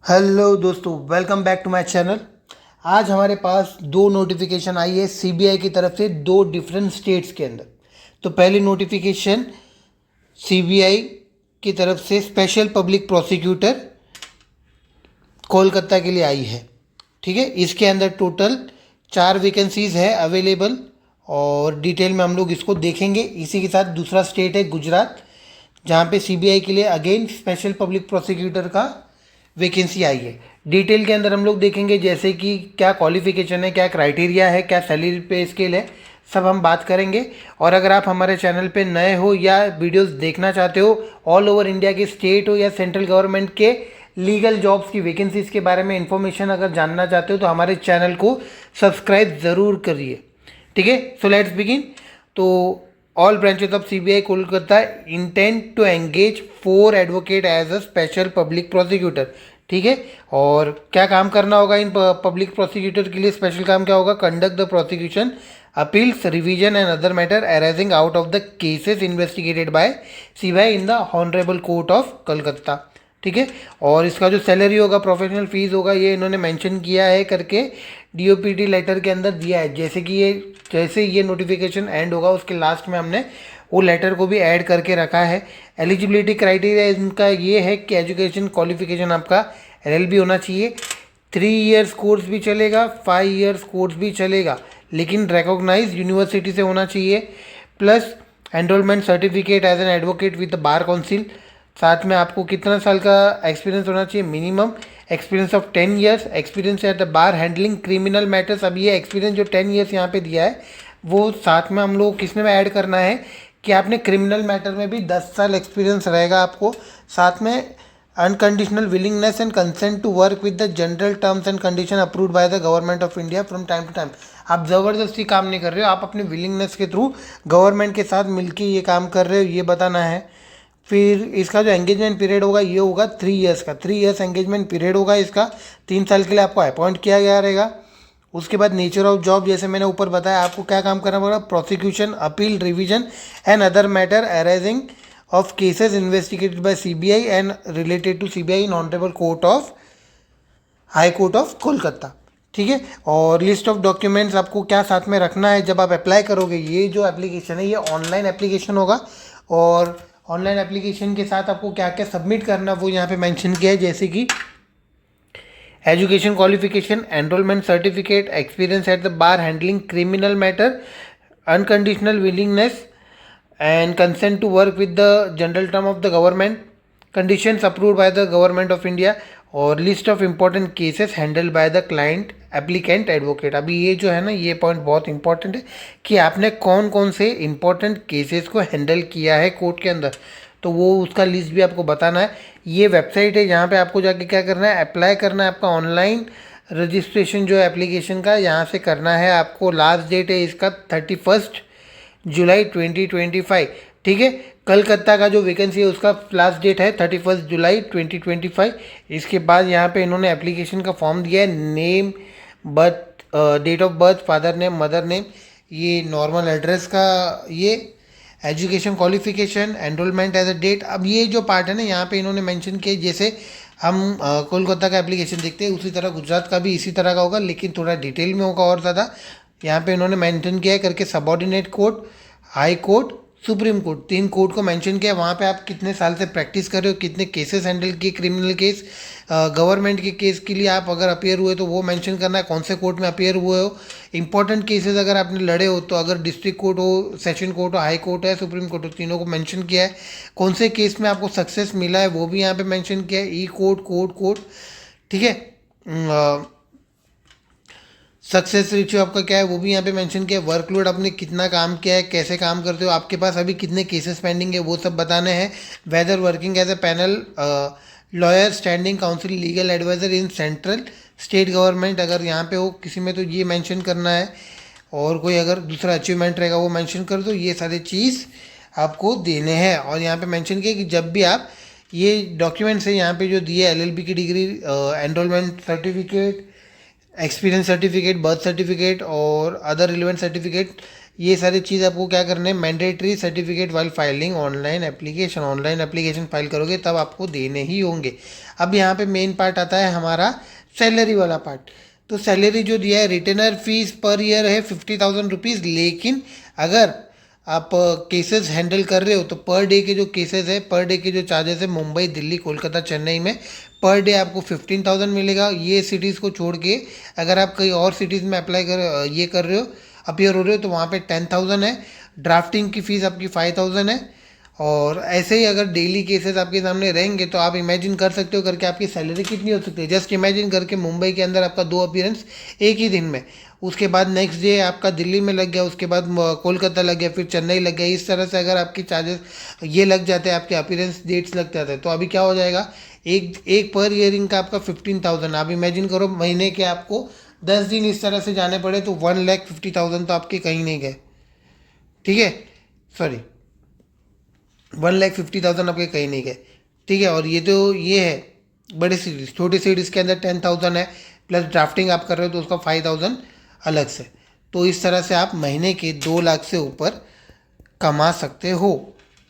Hello दोस्तों, welcome back to my channel. आज हमारे पास दो नोटिफिकेशन आई है सीबीआई की तरफ से दो डिफरेंट स्टेट्स के अंदर। तो पहली नोटिफिकेशन सीबीआई की तरफ से स्पेशल पब्लिक प्रोसिक्यूटर कोलकाता के लिए आई है। ठीक है, इसके अंदर टोटल 4 वैकेंसीज है अवेलेबल और डिटेल में हम लोग इसको देखेंगे। इसी के साथ दूसरा स्टेट है गुजरात, जहाँ पे सीबीआई के लिए अगेन स्पेशल पब्लिक प्रोसिक्यूटर का वैकेंसी आई है। डिटेल के अंदर हम लोग देखेंगे जैसे कि क्या क्वालिफिकेशन है, क्या क्राइटेरिया है, क्या सैलरी पे स्केल है, सब हम बात करेंगे। और अगर आप हमारे चैनल पे नए हो या वीडियोस देखना चाहते हो ऑल ओवर इंडिया के स्टेट हो या सेंट्रल गवर्नमेंट के लीगल जॉब्स की वैकेंसीज के बारे में इंफॉर्मेशन अगर जानना चाहते हो तो हमारे चैनल को सब्सक्राइब ज़रूर करिए। ठीक है, सो लेट्स बिगिन। तो all branches of CBI Kolkata intend to engage 4 advocate as a special public prosecutor. ठीक है, और क्या काम करना होगा इन पब्लिक प्रोसिक्यूटर के लिए? स्पेशल काम क्या होगा? Conduct the prosecution, appeals, revision and other matter arising out of the cases investigated by CBI in the honourable court of Calcutta. ठीक है, और इसका जो सैलरी होगा, प्रोफेशनल फीस होगा, ये इन्होंने मेंशन किया है करके डीओपीटी लेटर के अंदर दिया है। जैसे ये नोटिफिकेशन एंड होगा उसके लास्ट में हमने वो लेटर को भी ऐड करके रखा है। एलिजिबिलिटी क्राइटेरिया इनका ये है कि एजुकेशन क्वालिफिकेशन आपका एलएलबी होना चाहिए। 3 इयर्स कोर्स भी चलेगा, 5 इयर्स कोर्स भी चलेगा, लेकिन रिकॉग्नाइज यूनिवर्सिटी से होना चाहिए। Plus enrolment certificate as an advocate with the bar council. साथ में आपको कितना साल का एक्सपीरियंस होना चाहिए? Minimum experience of 10 years, experience at the bar handling criminal matters. अब ये एक्सपीरियंस जो 10 इयर्स यहाँ पे दिया है वो साथ में हम लोग किस में ऐड करना है कि आपने क्रिमिनल मैटर में भी 10 साल एक्सपीरियंस रहेगा आपको। साथ में unconditional willingness and consent to work with the general terms and condition approved by the government of India from time to time. आप ज़बरदस्ती काम नहीं कर रहे हो, आप अपने विलिंगनेस के थ्रू गवर्नमेंट के साथ मिलके ये काम कर रहे हो, ये बताना है। फिर इसका जो एंगेजमेंट पीरियड होगा ये होगा 3 इयर्स का। 3 इयर्स एंगेजमेंट पीरियड होगा इसका। 3 साल के लिए आपको अपॉइंट किया गया रहेगा। उसके बाद नेचर ऑफ जॉब, जैसे मैंने ऊपर बताया, आपको क्या काम करना पड़ेगा? Prosecution, appeal, revision and other matter arising of cases investigated by CBI and related to CBI in honourable court of high court of Kolkata. ठीक है, और लिस्ट ऑफ डॉक्यूमेंट्स आपको क्या साथ में रखना है जब आप अप्लाई करोगे? ये जो एप्लीकेशन है ये ऑनलाइन एप्लीकेशन होगा और ऑनलाइन एप्लीकेशन के साथ आपको क्या क्या सबमिट करना वो यहाँ पे मेंशन किया है, जैसे कि education qualification, enrolment certificate, experience at the bar handling criminal matter, unconditional willingness and consent to work with the general term of the government, conditions approved by the government of India और list of important cases handle by the client applicant advocate. अभी ये जो है ना, ये point बहुत important है कि आपने कौन कौन से इंपॉर्टेंट केसेस को हैंडल किया है कोर्ट के अंदर, तो वो उसका लिस्ट भी आपको बताना है। ये वेबसाइट है, यहाँ पे आपको जाके क्या करना है? अप्लाई करना है। आपका ऑनलाइन रजिस्ट्रेशन जो एप्लीकेशन का यहाँ से करना है आपको। लास्ट डेट है इसका 31 जुलाई 2025। ठीक है, कलकत्ता का जो वैकेंसी है उसका लास्ट डेट है 31 जुलाई 2025। इसके बाद यहाँ पे इन्होंने एप्लीकेशन का फॉर्म दिया है। Name, birth, date of birth, father name, mother name, ये नॉर्मल एड्रेस का, ये education qualification, enrolment as a date. अब ये जो पार्ट है ना, यहाँ पे इन्होंने मेंशन किया, जैसे हम कोलकाता का एप्लीकेशन देखते हैं उसी तरह गुजरात का भी इसी तरह का होगा, लेकिन थोड़ा डिटेल में होगा और ज़्यादा। यहाँ पे इन्होंने मेंशन किया है करके subordinate court, high court, supreme court, 3 court को मेंशन किया है। वहाँ पे आप कितने साल से प्रैक्टिस कर रहे हो, कितने केसेस हैंडल किए, क्रिमिनल केस, गवर्नमेंट के केस के लिए आप अगर अपियर हुए तो वो मेंशन करना है, कौन से कोर्ट में अपियर हुए हो। इंपॉर्टेंट केसेस अगर आपने लड़े हो तो अगर डिस्ट्रिक्ट कोर्ट हो, सेशन कोर्ट हो, हाई कोर्ट है, सुप्रीम कोर्ट हो, तीनों को मेंशन किया है। कौन से केस में आपको सक्सेस मिला है वो भी यहाँ पे मेंशन किया है। ई कोर्ट, कोर्ट। ठीक है, सक्सेस रेशियो आपका क्या है वो भी यहाँ पे मेंशन किया है। वर्कलोड, आपने कितना काम किया है, कैसे काम करते हो, आपके पास अभी कितने केसेस पेंडिंग है, वो सब बताने हैं। Whether working as a panel lawyer, standing counsel, legal adviser in central state government, अगर यहाँ पे हो किसी में तो ये मेंशन करना है। और कोई अगर दूसरा अचीवमेंट रहेगा वो मेंशन कर दो। ये सारी चीज़ आपको देने हैं। और यहाँ पे मेंशन किया कि जब भी आप ये डॉक्यूमेंट्स है यहाँ पे जो दिए, एलएलबी की degree, enrolment certificate, experience certificate, birth certificate और अदर रिलेवेंट सर्टिफिकेट, ये सारी चीज़ आपको क्या करना है, mandatory certificate while filing online application file करोगे तब आपको देने ही होंगे। अब यहाँ पे मेन पार्ट आता है हमारा सैलरी वाला पार्ट। तो सैलरी जो दिया है, रिटेनर फीस पर ईयर है 50,000 रुपीज़, लेकिन अगर आप केसेस हैंडल कर रहे हो तो पर डे के जो केसेस है, पर डे के जो चार्जेस है मुंबई, दिल्ली, कोलकाता, चेन्नई में पर डे आपको 15,000 मिलेगा। ये सिटीज़ को छोड़ के अगर आप कई और सिटीज़ में अप्लाई कर ये कर रहे हो, अपीयर हो रहे हो, तो वहाँ पे 10,000 है। ड्राफ्टिंग की फ़ीस आपकी 5,000 है। और ऐसे ही अगर डेली केसेस आपके सामने रहेंगे तो आप इमेजिन कर सकते हो करके आपकी सैलरी कितनी हो सकती है। जस्ट इमेजिन करके मुंबई के अंदर आपका 2 अपीयरेंस एक ही दिन में, उसके बाद नेक्स्ट डे आपका दिल्ली में लग गया, उसके बाद कोलकाता लग गया, फिर चेन्नई लग गया। इस तरह से अगर आपकी चार्जेस ये लग जाते हैं, आपके अपीयरेंस डेट्स लग जाते हैं, तो अभी क्या हो जाएगा, एक एक पर ईयरिंग का आपका 15,000। आप इमेजिन करो महीने के आपको 10 दिन इस तरह से जाने पड़े तो 1,50,000 तो आपके कहीं नहीं गए। ठीक है, सॉरी 1,50,000 आपके कहीं नहीं गए। ठीक है, और ये तो ये है बड़े सीरीज। छोटी सीरीज के अंदर 10,000 है, प्लस ड्राफ्टिंग आप कर रहे हो तो उसका 5,000 अलग से। तो इस तरह से आप महीने के 2 लाख से ऊपर कमा सकते हो।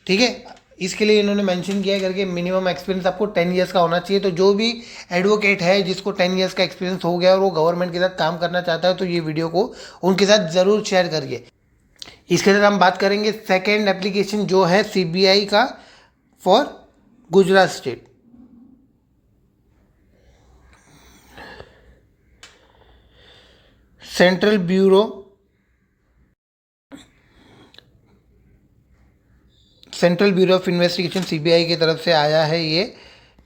ठीक है, इसके लिए इन्होंने मेंशन किया है करके मिनिमम एक्सपीरियंस आपको 10 ईयर्स का होना चाहिए। तो जो भी एडवोकेट है जिसको 10 ईयर्स का एक्सपीरियंस हो गया और वो गवर्नमेंट के साथ काम करना चाहता है तो ये वीडियो को उनके साथ ज़रूर शेयर करिए। इसके अंदर हम बात करेंगे सेकेंड एप्लीकेशन जो है सीबीआई का for Gujarat state. Central bureau of investigation CBI की तरफ से आया है ये।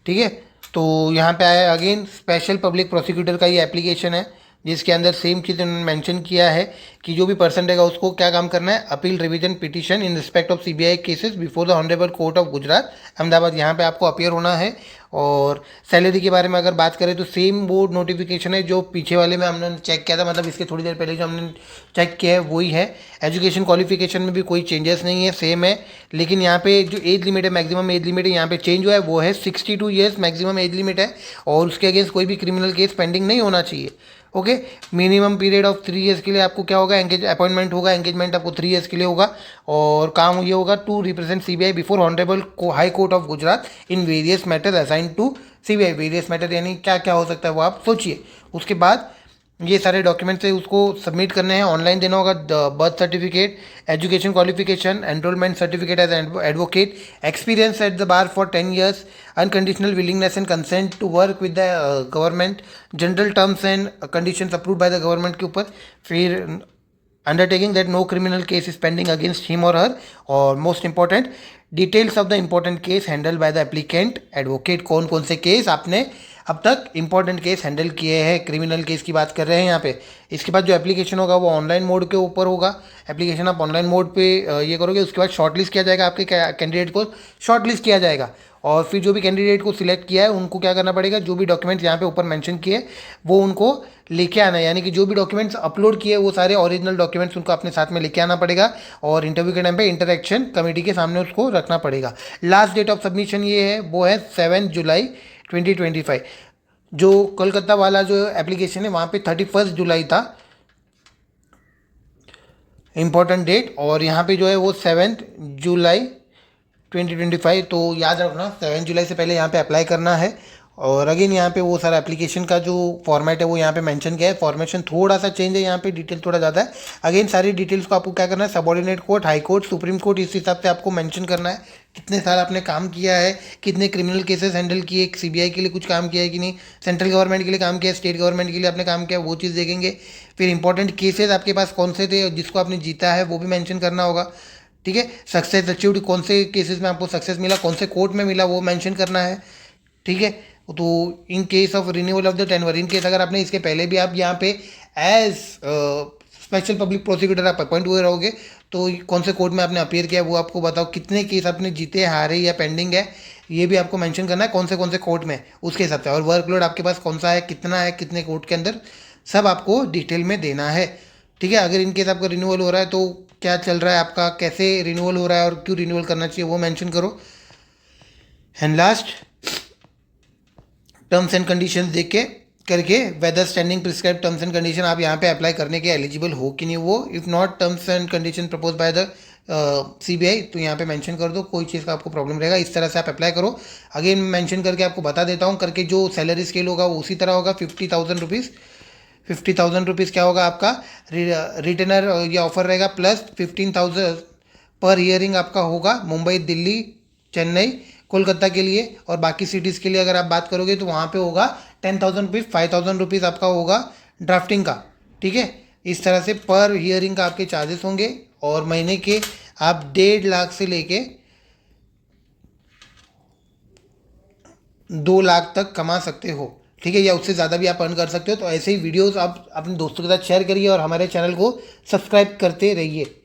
ठीक है, तो यहाँ पे आया अगेन स्पेशल पब्लिक प्रोसिक्यूटर का ये एप्लीकेशन है, जिसके अंदर सेम चीज़ उन्होंने मेंशन किया है कि जो भी पर्सन रहेगा उसको क्या काम करना है, appeal revision petition in respect of CBI cases before the honourable court of Gujarat Ahmedabad, यहाँ पे आपको अपीयर होना है। और सैलरी के बारे में अगर बात करें तो सेम वो नोटिफिकेशन है जो पीछे वाले में हमने चेक किया था, मतलब इसके थोड़ी देर पहले जो हमने चेक किया है वही है। एजुकेशन क्वालिफिकेशन में भी कोई चेंजेस नहीं है, सेम है। लेकिन यहाँ पे जो एज लिमिट है, मैक्सिमम एज लिमिट है यहाँ पे चेंज हुआ है, वो है 62 ईयर्स मैक्सिमम एज लिमिट है। और उसके अगेंस्ट कोई भी क्रिमिनल केस पेंडिंग नहीं होना चाहिए। Okay, minimum period of 3 years के लिए आपको क्या होगा, अपॉइंटमेंट होगा, एंगेजमेंट आपको 3 ईयर्स के लिए होगा। और काम ये होगा to represent CBI before honourable high court of Gujarat in various matter assign to CBI. Various matter यानी क्या क्या हो सकता है वो आप सोचिए। उसके बाद ये सारे डॉक्यूमेंट्स है उसको सबमिट करने हैं, ऑनलाइन देना होगा। Birth certificate, education qualification, enrolment certificate as advocate, experience at the bar for 10 years, unconditional willingness and consent to work with the government, general terms and conditions approved by the government के ऊपर, फिर undertaking that no criminal case is pending against him और her, और most important details of the important case handle by the applicant advocate. कौन कौन से case आपने अब तक इंपॉर्टेंट केस हैंडल किए हैं, क्रिमिनल केस की बात कर रहे हैं यहाँ पे। इसके बाद जो एप्लीकेशन होगा वो ऑनलाइन मोड के ऊपर होगा। एप्लीकेशन आप ऑनलाइन मोड पे ये करोगे, उसके बाद शॉर्टलिस्ट किया जाएगा, आपके कैंडिडेट को शॉर्टलिस्ट किया जाएगा। और फिर जो भी कैंडिडेट को सिलेक्ट किया है उनको क्या करना पड़ेगा, जो भी डॉक्यूमेंट्स यहाँ पे ऊपर मेंशन किए वो उनको लेके आना है। यानी कि जो भी डॉक्यूमेंट्स अपलोड किए वो सारे ओरिजिनल डॉक्यूमेंट्स उनको अपने साथ में लेके आना पड़ेगा। और इंटरव्यू के टाइम पे इंटरेक्शन कमेटी के सामने उसको रखना पड़ेगा। लास्ट डेट ऑफ सबमिशन ये है, वो है 7 जुलाई 2025। जो कोलकाता वाला जो एप्लीकेशन है वहाँ पे 31 जुलाई था इम्पोर्टेंट डेट, और यहाँ पे जो है वो 7 जुलाई 2025। तो याद रखना 7 जुलाई से पहले यहाँ पे अप्लाई करना है। और अगेन यहाँ पे वो सारा एप्लीकेशन का जो फॉर्मेट है वो यहाँ पे मेंशन किया है। फॉर्मेशन थोड़ा सा चेंज है, यहाँ पे डिटेल थोड़ा ज़्यादा है। अगेन सारी डिटेल्स को आपको क्या करना है, subordinate court, high court, supreme court, इस हिसाब से आपको मेंशन करना है कितने साल आपने काम किया है, कितने क्रिमिनल केसेस हैंडल किए, सीबीआई के लिए कुछ काम किया है कि नहीं, सेंट्रल गवर्नमेंट के लिए काम किया है, स्टेट गवर्नमेंट के लिए आपने काम किया, वो चीज़ देखेंगे। फिर इंपॉर्टेंट केसेस आपके पास कौन से थे जिसको आपने जीता है वो भी मैंशन करना होगा। ठीक है, सक्सेस अचीव्ड, कौन से केसेस में आपको सक्सेस मिला, कौन से कोर्ट में मिला, वो मेंशन करना है। ठीक है, तो in case of renewal of the टेनवर, in case अगर आपने इसके पहले भी आप यहाँ पे एज स्पेशल पब्लिक प्रोसिक्यूटर आप अपॉइंट हुए रहोगे तो कौन से कोर्ट में आपने अपीयर किया वो आपको बताओ, कितने केस आपने जीते, हारे या पेंडिंग है, ये भी आपको मेंशन करना है कौन से कोर्ट में, उसके हिसाब से। और वर्कलोड आपके पास कौन सा है, कितना है, कितने कोर्ट के अंदर, सब आपको डिटेल में देना है। ठीक है, अगर इन केस आपका रिन्यूअल हो रहा है तो क्या चल रहा है आपका, कैसे रिन्यूअल हो रहा है और क्यों रिन्यूअल करना चाहिए वो मेंशन करो। And last terms and conditions देख के करके whether standing prescribe terms and condition आप यहाँ पे अप्लाई करने के एलिजिबल हो कि नहीं वो, if not terms and condition propose by the CBI, तो यहाँ पे मेंशन कर दो, कोई चीज़ का आपको प्रॉब्लम रहेगा इस तरह से आप अप्लाई करो। अगेन मेंशन करके आपको बता देता हूँ करके, जो सैलरी स्केल होगा वो उसी तरह होगा, 50,000 रुपीज़। 50,000 रुपीज़ क्या होगा आपका रिटर्नर ये ऑफर रहेगा, प्लस 15,000 पर ईयरिंग आपका होगा मुंबई, दिल्ली, चेन्नई, कोलकाता के लिए। और बाकी सिटीज़ के लिए अगर आप बात करोगे तो वहाँ पे होगा 10,000 रुपीज़, 5,000 रुपीज़ आपका होगा ड्राफ्टिंग का। ठीक है, इस तरह से पर हियरिंग का आपके चार्जेस होंगे। और महीने के आप 1.5 लाख से लेके 2 लाख तक कमा सकते हो। ठीक है, या उससे ज़्यादा भी आप अर्न कर सकते हो। तो ऐसे ही वीडियोस आप अपने दोस्तों के साथ शेयर करिए और हमारे चैनल को सब्सक्राइब करते रहिए।